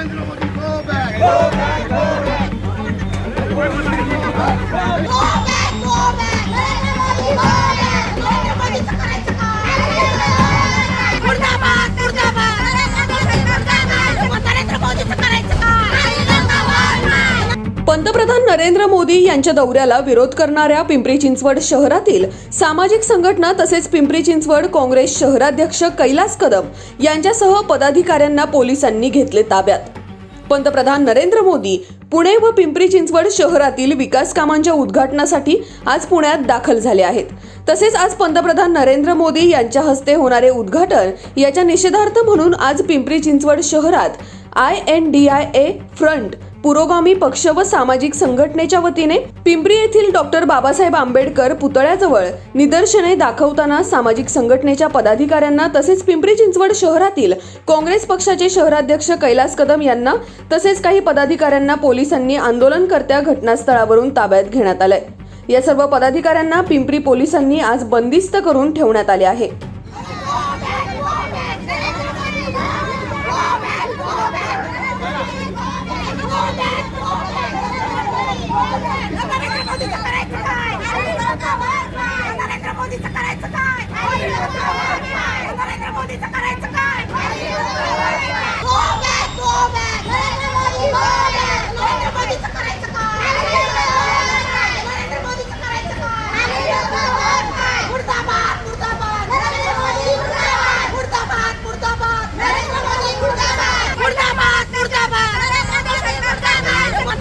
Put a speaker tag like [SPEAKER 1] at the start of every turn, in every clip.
[SPEAKER 1] Narendra Modi go back, go back, go back, go back, go back, Narendra Modi go back, Narendra मोदीचं करायचं काय? मुर्दाबाद, मुर्दाबाद, नरेंद्र मोदीचं करायचं काय?
[SPEAKER 2] पंतप्रधान नरेंद्र मोदी यांच्या दौऱ्याला विरोध करणाऱ्या पिंपरी चिंचवड शहरातील सामाजिक संघटना तसेच पिंपरी चिंचवड काँग्रेस शहराध्यक्ष कैलास कदम यांच्यासह पदाधिकाऱ्यांना पोलिसांनी घेतले ताब्यात। पंतप्रधान नरेंद्र मोदी पुणे व पिंपरी चिंचवड शहरातील विकास कामांच्या उद्घाटनासाठी आज पुण्यात दाखल झाले आहेत। तसेच आज पंतप्रधान नरेंद्र मोदी यांच्या हस्ते होणारे उद्घाटन याच्या निषेधार्थ म्हणून आज पिंपरी चिंचवड शहरात INDIA फ्रंट पुरोगामी पक्ष व सामाजिक संघटनेच्या वतीने पिंपरी येथील डॉक्टर बाबासाहेब आंबेडकर पुतळ्याजवळ निदर्शने दाखवताना सामाजिक संघटनेच्या पदाधिकाऱ्यांना तसेच पिंपरी चिंचवड शहरातील काँग्रेस पक्षाचे शहराध्यक्ष कैलास कदम यांना तसेच काही पदाधिकाऱ्यांना पोलिसांनी आंदोलनकर्त्या घटनास्थळावरून ताब्यात घेण्यात आले। या सर्व पदाधिकाऱ्यांना पिंपरी पोलिसांनी आज बंदिस्त करून ठेवण्यात आले आहे।
[SPEAKER 1] नरेंद्र मोदीचं करायचं काय? नरेंद्र मोदीचं करायचं काय? Go back, go back, Narendra Modi go back, Narendra मोदीचं करायचं काय? नरेंद्र मोदीचं करायचं काय? मुर्दाबाद, मुर्दाबाद, नरेंद्र मोदी मुर्दाबाद, मुर्दाबाद, मुर्दाबाद, नरेंद्र मोदी मुर्दाबाद, मुर्दाबाद, मुर्दाबाद,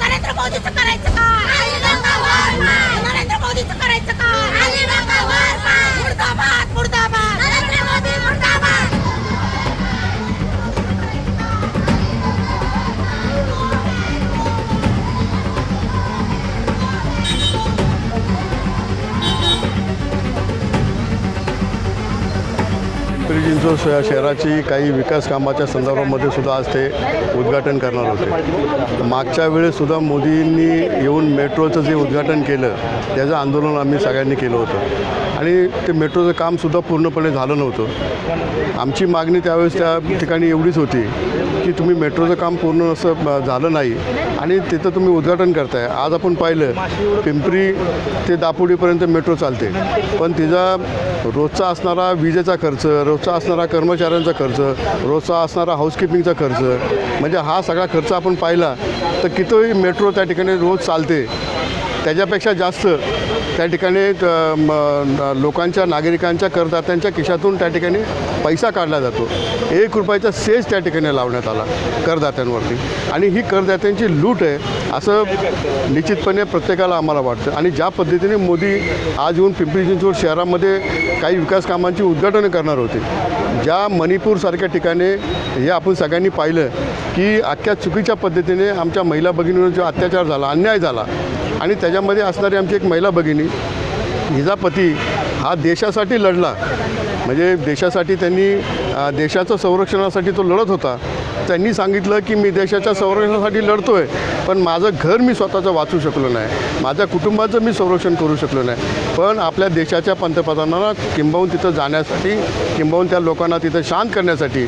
[SPEAKER 1] नरेंद्र मोदीचं करायचं काय? नरेंद्र मोदीचं करायचं काय? मुर्दाबाद, मुर्दाबाद, नरेंद्र मोदी मुर्दाबाद।
[SPEAKER 3] पिंपरी चिंचवड शहराची काही विकास कामाच्या संदर्भामध्ये सुद्धा आज ते उद्घाटन करणार होते। मागच्या वेळेस सुद्धा मोदींनी येऊन मेट्रोचं जे उद्घाटन केलं त्याचं आंदोलन आम्ही सगळ्यांनी केलं होतं आणि ते मेट्रोचं कामसुद्धा पूर्णपणे झालं नव्हतं। आमची मागणी त्यावेळेस त्या ठिकाणी एवढीच होती की तुम्ही मेट्रोचं काम पूर्ण असं झालं नाही आणि तिथं तुम्ही उद्घाटन करताय। आज आपण पाहिलं पिंपरी ते दापोलीपर्यंत मेट्रो चालते, पण तिचा रोजचा असणारा विजेचा खर्च, रोजचा असणारा कर्मचाऱ्यांचा खर्च, रोजचा असणारा हाऊसकीपिंगचा खर्च, म्हणजे हा सगळा खर्च आपण पाहिला तर कितीही मेट्रो त्या ठिकाणी रोज चालते त्याच्यापेक्षा जास्त त्या ठिकाणी लोकांच्या नागरिकांच्या करदात्यांच्या खिशातून त्या ठिकाणी पैसा काढला जातो। 1 रुपयाचा सेस त्या ठिकाणी लावण्यात आला करदात्यांवरती आणि ही करदात्यांची लूट आहे असं निश्चितपणे प्रत्येकाला आम्हाला वाटतं। आणि ज्या पद्धतीने मोदी आज येऊन पिंपरी चिंचवड शहरामध्ये काही विकास कामांची उद्घाटनं करणार होते, ज्या मणिपूरसारख्या ठिकाणी हे आपण सगळ्यांनी पाहिलं की अख्ख्या चुकीच्या पद्धतीने आमच्या महिला भगिनींवर जो अत्याचार झाला, अन्याय झाला आणि त्याच्यामध्ये असणारी आमची एक महिला भगिनी, हिचा पती हा देशासाठी लढला, म्हणजे देशासाठी त्यांनी देशाचं संरक्षणासाठी तो लढत होता। त्यांनी सांगितलं की मी देशाच्या संरक्षणासाठी लढतो आहे, पण माझं घर मी स्वतःचं वाचू शकलो नाही, माझ्या कुटुंबाचं मी संरक्षण करू शकलो नाही। पण आपल्या देशाच्या पंतप्रधानांना किंबहुन तिथं जाण्यासाठी, किंबहुन त्या लोकांना तिथं शांत करण्यासाठी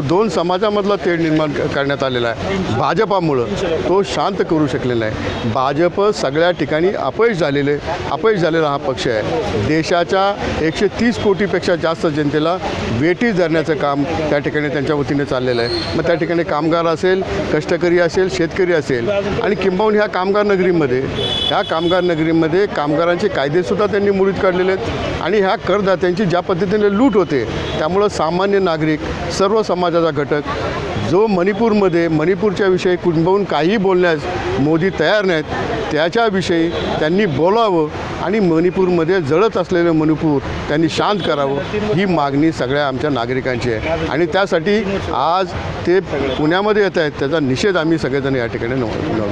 [SPEAKER 3] दोन समाजामधला तेढ निर्माण करण्यात आलेला आहे। भाजपामुळं तो शांत करू शकले नाही। भाजप सगळ्या ठिकाणी अपयश झालेला हा पक्ष आहे। देशाच्या 130 कोटीपेक्षा जास्त जनतेला वेठीस धरण्याचं काम त्या ठिकाणी त्यांच्या वतीने चाललेलं आहे। मग त्या ठिकाणी कामगार असेल, कष्टकरी असेल, शेतकरी असेल आणि किंबहुन ह्या कामगार नगरीमध्ये कामगारांचे कायदेसुद्धा त्यांनी मुळीत काढलेले आहेत आणि ह्या करदात्यांची ज्या पद्धतीने लूट होते त्यामुळं सामान्य नागरिक, सर्व समाजाचा घटक जो मणिपूरच्या विषयी किंबहुन काही बोलण्यास मोदी तयार नाहीत, त्याच्याविषयी त्यांनी बोलावं आणि मणिपूरमध्ये जळत असलेलं मणिपूर त्यांनी शांत करावं, ही मागणी सगळ्या आमच्या नागरिकांची आहे आणि त्यासाठी आज ते पुण्यामध्ये येत आहेत, त्याचा निषेध आम्ही सगळेजण या ठिकाणी नोंदवतो।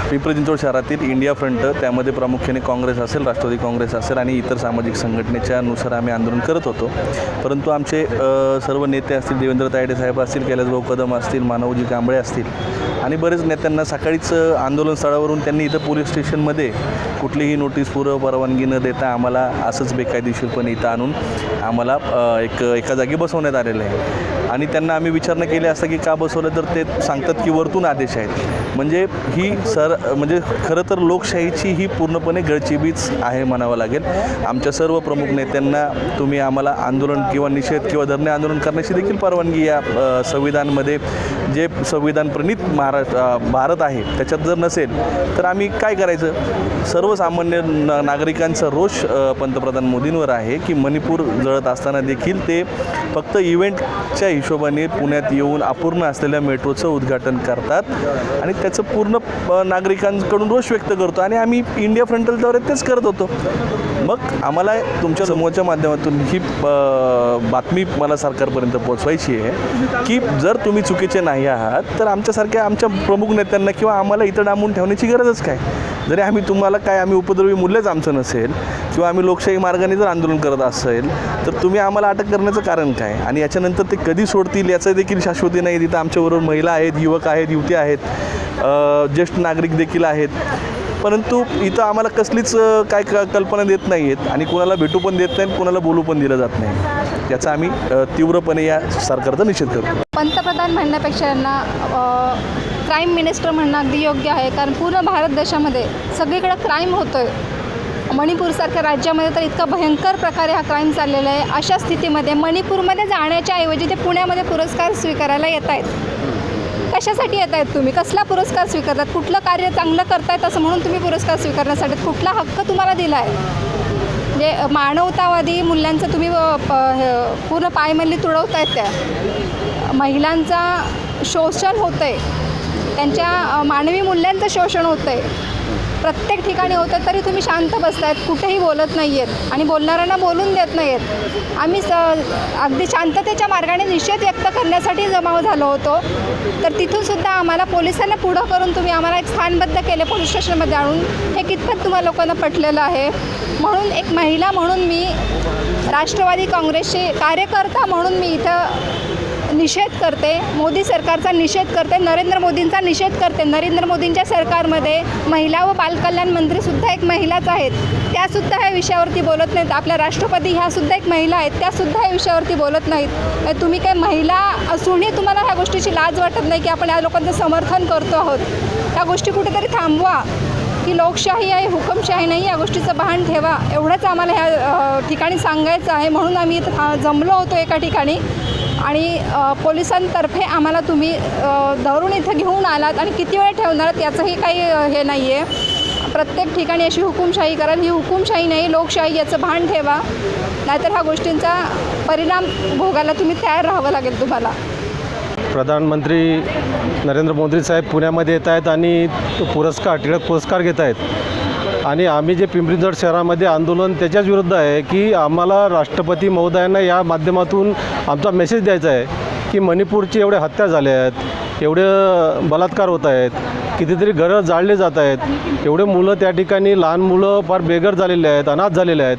[SPEAKER 4] पिंपरी चिंचवड शहरातील इंडिया फ्रंट, त्यामध्ये प्रामुख्याने काँग्रेस असेल, राष्ट्रवादी काँग्रेस असेल आणि इतर सामाजिक संघटनेच्या नुसार आम्ही आंदोलन करत होतो। परंतु आमचे सर्व नेते असतील, देवेंद्र तायडे साहेब असतील, कैलासभाऊ कदम असतील, मानवजी कांबळे असतील, आणि बरेच नेत्यांना सकाळीच आंदोलन स्थळावरून त्यांनी इथं पोलीस स्टेशनमध्ये कुठलीही नोटीस परवानगी न देता आम्हाला असंच बेकायदेशीरपणे इथं आणून आम्हाला एका जागी बसवण्यात आलेलं आहे. आणि त्यांना आम्ही विचारणा केली असता की का बसवलं, तर ते सांगतात की वरतून आदेश आहेत. म्हणजे म्हणजे खरं तर लोकशाहीची ही पूर्णपणे गळचिबीच आहे म्हणावं लागेल. आमच्या सर्व प्रमुख नेत्यांना तुम्ही आम्हाला आंदोलन किंवा निषेध किंवा धरणे आंदोलन करण्याची देखील परवानगी या संविधानमध्ये जे संविधान प्रणित भारत आहे त्याच्यात जर नसेल तर आम्ही काय करायचं. सर्वसामान्य नागरिकांचा रोष पंतप्रधान मोदींवर आहे की मणिपूर जळत असताना देखील ते फक्त इव्हेंटच्या हिशोबाने पुण्यात येऊन अपूर्ण असलेल्या मेट्रोचं उद्घाटन करतात आणि त्याचं पूर्ण नागरिकांकडून रोष व्यक्त करतो. आणि आम्ही इंडिया फ्रंटलद्वारे तेच करत होतो. मग आम्हाला तुमच्या समोरच्या माध्यमातून ही बातमी मला सरकारपर्यंत पोहोचवायची आहे की जर तुम्ही चुकीचे नाही आहात तर आमच्यासारख्या आमच्या प्रमुख नेत्यांना किंवा आम्हाला इथं डांबून ठेवण्याची गरजच काय. जरी आम्ही उपद्रवी मूल्यच आमचं नसेल किंवा आम्ही लोकशाही मार्गाने जर आंदोलन करत असेल तर तुम्ही आम्हाला अटक करण्याचं कारण काय. आणि याच्यानंतर ते कधी सोडतील याचं देखील शाश्वती नाही. तिथं आमच्याबरोबर महिला आहेत, युवक आहेत, युवती आहेत, ज्येष्ठ नागरिक देखील आहेत. परंतु इथं आम्हाला कसलीच काय कल्पना देत नाही आहेत आणि कोणाला भेटू पण देत नाही, कोणाला बोलू पण दिलं जात नाही. याचा आम्ही तीव्रपणे या सरकारचा निषेध करतो.
[SPEAKER 5] पंतप्रधान म्हणण्यापेक्षा यांना क्राईम मिनिस्टर म्हणणं अगदी योग्य आहे. कारण पूर्ण भारत देशामध्ये सगळीकडे क्राईम होतो आहे. मणिपूरसारख्या राज्यामध्ये तर इतका भयंकर प्रकारे हा क्राईम चाललेला आहे. अशा स्थितीमध्ये मणिपूरमध्ये जाण्याच्या ऐवजी ते पुण्यामध्ये पुरस्कार स्वीकारायला येत आहेत. कशासाठी येत आहेत तुम्ही? कसला पुरस्कार स्वीकारतात? कुठलं कार्य चांगलं करतायत असं म्हणून तुम्ही पुरस्कार स्वीकारण्यासाठी कुठला हक्क तुम्हाला दिला आहे? म्हणजे मानवतावादी मूल्यांचं तुम्ही पूर्ण पायमल्ली तुडवतायत. त्या महिलांचा शोषण होतं आहे, त्यांच्या मानवी मूल्यांचं शोषण होतं आहे, प्रत्येक ठिकाणी होतं तरी तुम्ही शांत बसतायत, कुठेही बोलत नाही आहेत आणि बोलणाऱ्यांना बोलून देत नाही आहेत. आम्ही अगदी शांततेच्या मार्गाने निषेध व्यक्त करण्यासाठी जमाव झालो होतो. तर तिथूनसुद्धा आम्हाला पोलिसांना पुढं करून तुम्ही आम्हाला एक स्थानबद्ध केले पोलीस स्टेशनमध्ये आणून. हे कितपत तुम्हाला लोकांना पटलेलं आहे? म्हणून एक महिला म्हणून मी, राष्ट्रवादी काँग्रेसचे कार्यकर्ता म्हणून मी इथं निषेध करते. मोदी सरकारचा निषेध करते, नरेंद्र मोदींचा निषेध करते. नरेंद्र मोदींच्या सरकारमध्ये महिला व बालकल्याण मंत्रीसुद्धा एक महिलाच आहेत. त्यासुद्धा ह्या विषयावरती बोलत नाहीत. आपल्या राष्ट्रपती ह्यासुद्धा एक महिला आहेत, त्यासुद्धा ह्या विषयावरती बोलत नाहीत. तुम्ही काय महिला असूनही तुम्हाला ह्या गोष्टीची लाज वाटत नाही की आपण या लोकांचं समर्थन करतो आहोत? ह्या गोष्टी कुठेतरी थांबवा. की लोकशाही आहे, हुकुमशाही नाही, या गोष्टीचं भान ठेवा. एवढंच आम्हाला ह्या ठिकाणी सांगायचं आहे. म्हणून आम्ही इथं जमलो होतो एका ठिकाणी आणि पोलिसांतर्फे आम्हाला तुम्ही धरून इथं घेऊन आलात आणि किती वेळ ठेवणार याचंही काही हे नाही आहे. प्रत्येक ठिकाणी अशी हुकुमशाही कराल, ही हुकुमशाही नाही, लोकशाही, याचं भान ठेवा. नाहीतर ह्या गोष्टींचा परिणाम भोगायला तुम्ही तयार राहावं लागेल तुम्हाला.
[SPEAKER 6] प्रधानमंत्री नरेंद्र मोदी साहेब पुण्यामध्ये येत आहेत आणि टिळक पुरस्कार घेत आहेत. आणि आम्ही जे पिंपरी चिंचवड शहरामध्ये आंदोलन त्याच्याच विरुद्ध आहे की आम्हाला राष्ट्रपती महोदयांना या माध्यमातून आमचा मेसेज द्यायचा आहे की मणिपूरची एवढ्या हत्या झाल्या आहेत, एवढे बलात्कार होत आहेत, कितीतरी घरं जाळले जात आहेत, एवढे मुलं त्या ठिकाणी, लहान मुलं फार बेघर झालेले आहेत, अनाथ झालेले आहेत.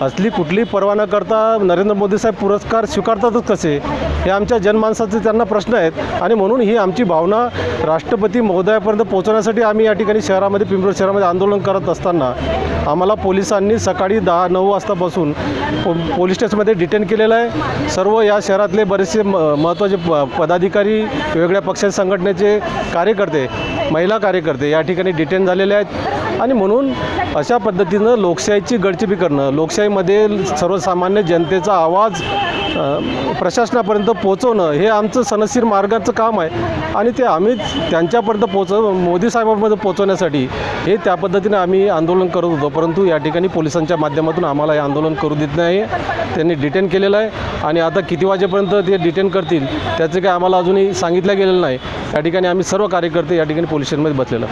[SPEAKER 6] असली कुठली पर्वा न करता नरेंद्र मोदी साहेब पुरस्कार स्वीकारतातच कसे? हे आमच्या जनमानसाचे त्यांना प्रश्न आहेत. आणि म्हणून ही आमची भावना राष्ट्रपती महोदयापर्यंत पोहोचवण्यासाठी आम्ही या ठिकाणी शहरामध्ये, पिंपरी शहरामध्ये आंदोलन करत असताना आम्हाला पोलिसांनी सकाळी 10-9 वाजतापासून पोलीस स्टेशनमध्ये डिटेन केलेलं आहे. सर्व या शहरातले बरेचसे महत्त्वाचे पदाधिकारी, वेगवेगळ्या पक्ष संघटनेचे कार्यकर्ते, महिला कार्यकर्ते या ठिकाणी डिटेन झालेले आहेत. आणि म्हणून अशा पद्धतीनं लोकशाहीची गळचिपी करणं, लोकशाहीमध्ये सर्वसामान्य जनतेचा आवाज प्रशासनापर्यंत पोहोचवणं हे आमचं सनदशीर मार्गाचं काम आहे. आणि ते आम्ही त्यांच्यापर्यंत मोदी साहेबांपर्यंत पोहोचवण्यासाठी हे त्या पद्धतीने आम्ही आंदोलन करत होतो. परंतु या ठिकाणी पोलिसांच्या माध्यमातून आम्हाला हे आंदोलन करू देत नाही. त्यांनी डिटेन केलेलं आहे आणि आता किती वाजेपर्यंत ते डिटेन करतील त्याचे काही आम्हाला अजूनही सांगितलं गेलेलं नाही. या ठिकाणी आम्ही सर्व कार्यकर्ते या ठिकाणी पोलीस स्टेशनमध्ये बसलेलो.